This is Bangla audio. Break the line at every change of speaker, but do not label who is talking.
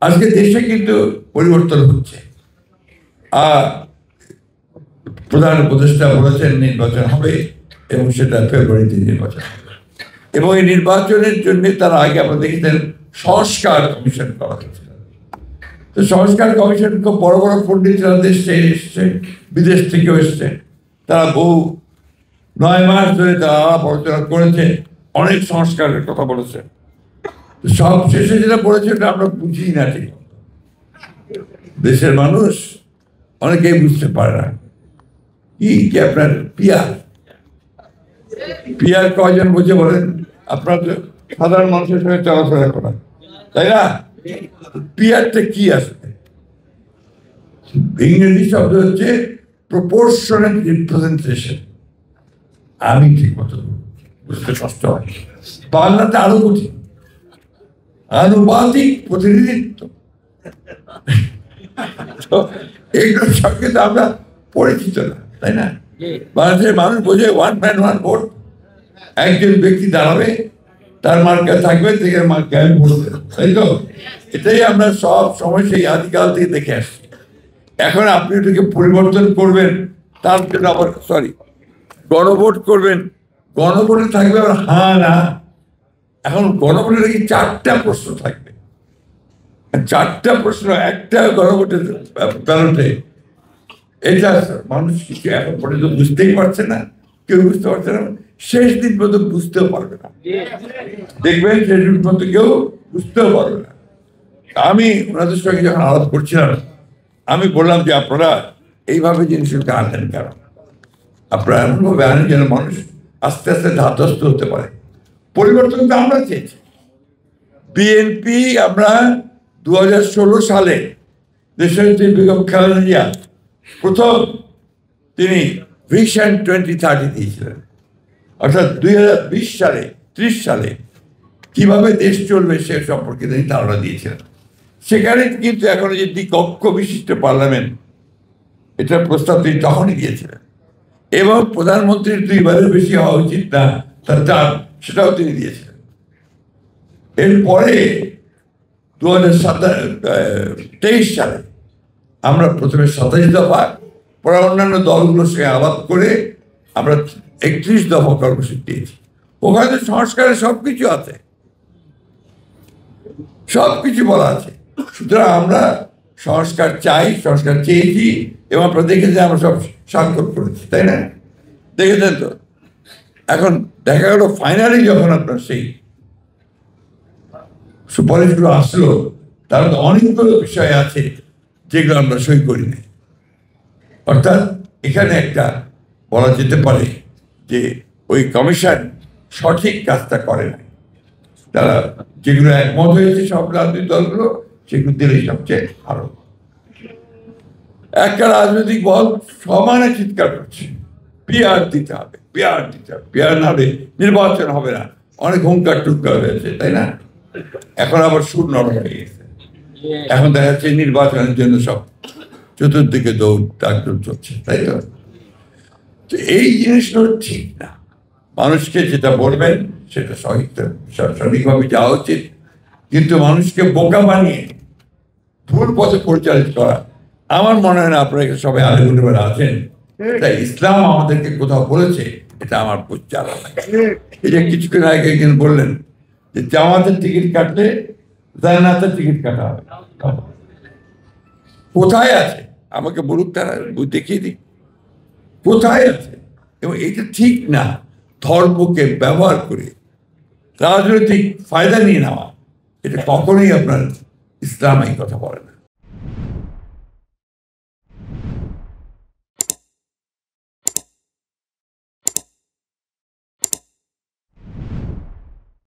আজকে দেশে কিন্তু পরিবর্তন হচ্ছে। প্রধান উপদেষ্টা বলেছেন নির্বাচন হবে এবং সেটা ফেব্রুয়ারিতে নির্বাচন হবে, এবং এই নির্বাচনের জন্য তার আগে আমরা দেখেছেন সংস্কার কমিশন করা হয়েছিল। তো সংস্কার কমিশন খুব বড় বড় পণ্ডিতরা দেশ থেকে এসছে, বিদেশ থেকেও এসছে, তারা বহু 9 মাস ধরে তারা আলোচনা করেছে, অনেক সংস্কারের কথা বলেছে। সব শেষে যেটা বলেছে ওটা আমরা বুঝি না ঠিক। দেশের মানুষ অনেকেই বুঝতে পারে না কি আপনার পিয়ার কয়জন বুঝে বলেন? আপনার সাধারণ মানুষের সঙ্গে চলাফেরা করা, তাই না? পিয়ারটা কি আসলে? ইংরেজি শব্দ হচ্ছে প্রপোর্শনাল রিপ্রেজেন্টেশন। আমি ঠিক মতো বুঝতে কষ্ট হয়, বাংলাতে আরো কঠিন, আনুপাতিক প্রতিনিধিত্ব। এইগুলোর সঙ্গে তো আমরা পরিচিত না, তাই না? বাংলাদেশের মানুষ বোঝে 1 man 1 ভোট। একজন ব্যক্তি দাঁড়াবে, তার মার্কা থাকবে, থেকে মার্কা আমি ভোট দেব, তাই তো? এটাই আমরা সব সময় সেই আদিকাল থেকে দেখে আসছি। এখন আপনি এটাকে পরিবর্তন করবেন, তার জন্য আবার গণভোট করবেন। গণভোটে থাকবে আবার হ্যাঁ না। এখন গণভোটে নাকি 4টা প্রশ্ন থাকবে, 4টা প্রশ্ন একটা গণভোটের ব্যালটে। এটা মানুষ কিছু এখন পর্যন্ত বুঝতেই পারছে না, কেউ বুঝতে পারছে না, শেষ দিন পর্যন্ত বুঝতেও পারবে না। দেখবেন শেষ দিন পর্যন্ত কেউ বুঝতেও পারবে না। আমি ওনাদের সঙ্গে যখন আলাপ করছিলাম, আমি বললাম যে আপনারা এইভাবে জিনিসগুলোকে আনেন কেন? আপনারা এমনভাবে আনেন যেন মানুষ আস্তে আস্তে ধাতস্থ হতে পারে। পরিবর্তন তো আমরা চেয়েছি। বিএনপি আমরা 2016 সালে দেশের বেগম খালেদা জিয়া প্রথম তিনি ভিশন 2030 দিয়েছিলেন, অর্থাৎ 2020 সালে 30 সালে কিভাবে দেশ চলবে সে সম্পর্কে তিনি ধারণা দিয়েছিলেন। সেখানে কিন্তু এখন যে দ্বিকক্ষ বিশিষ্ট পার্লামেন্ট, এটার প্রস্তাব তিনি তখনই দিয়েছিলেন, এবং প্রধানমন্ত্রীর 2 বারের বেশি হওয়া উচিত না তার টার্ম, সেটাও তিনি দিয়েছিলেন। এরপরে 2023 সালে আমরা প্রথমে 27 দফা, পরে অন্যান্য দলগুলোর সঙ্গে আলাপ করে আমরা 31 দফা কর্মসূচি দিয়েছি। ওখানে সংস্কারের সবকিছু আছে, সবকিছু বলা আছে। সুতরাং আমরা সংস্কার চাই, সংস্কার চেয়েছি, এবং আপনারা দেখেছেন আমরা সব স্বাক্ষর করেছি, তাই না? দেখেছেন তো? এখন দেখা গেল ফাইনালি যখন আপনার সেই সুপারিশগুলো আসলো, তার অনেকগুলো বিষয় আছে যেগুলো আমরা সই করি নাই। অর্থাৎ এখানে একটা বলা যেতে পারে যে ওই কমিশন সঠিক কাজটা করে না। তারা যেগুলো একমত হয়েছে সব রাজনৈতিক দলগুলো, সেগুলো দিলেই সবচেয়ে ভালো। একটা রাজনৈতিক দল সমানে চিৎকার করছে পিয়ার দিতে হবে, পিয়ার দিতে হবে, পিয়ার না হলে নির্বাচন হবে না। অনেক হুঙ্কার টুঙ্কার হয়েছে, তাই না? এখন আবার সুর নরম হয়ে গেছে। এখন দেখা যাচ্ছে নির্বাচনের জন্য সব চতুর্দিকে দৌড় চলছে, তাই তো? এই জিনিসগুলো ঠিক না। মানুষকে যেটা বলবেন সেটা সঠিকভাবে যাওয়া উচিত, কিন্তু মানুষকে বোকা বানিয়ে ভুল পথে পরিচালিত করা আমার মনে হয় না। আপনারা সবাই আলেমুলেমার আছেন, তাই ইসলাম আমাদেরকে কোথাও বলেছে এটা আমার জানা নাই। এই যে কিছুক্ষণ আগে একজন বললেন যে জামাতের টিকিট কাটলে জান্নাতের টিকিট কাটা হবে, কোথায় আছে আমাকে বলুক, তারা দেখিয়ে দিক কোথায় আছে। এবং এটা ঠিক না, ধর্মকে ব্যবহার করে রাজনৈতিক ফায়দা নিয়ে নেওয়া, এটা কখনোই আপনার ইসলাম এই কথা বলে না।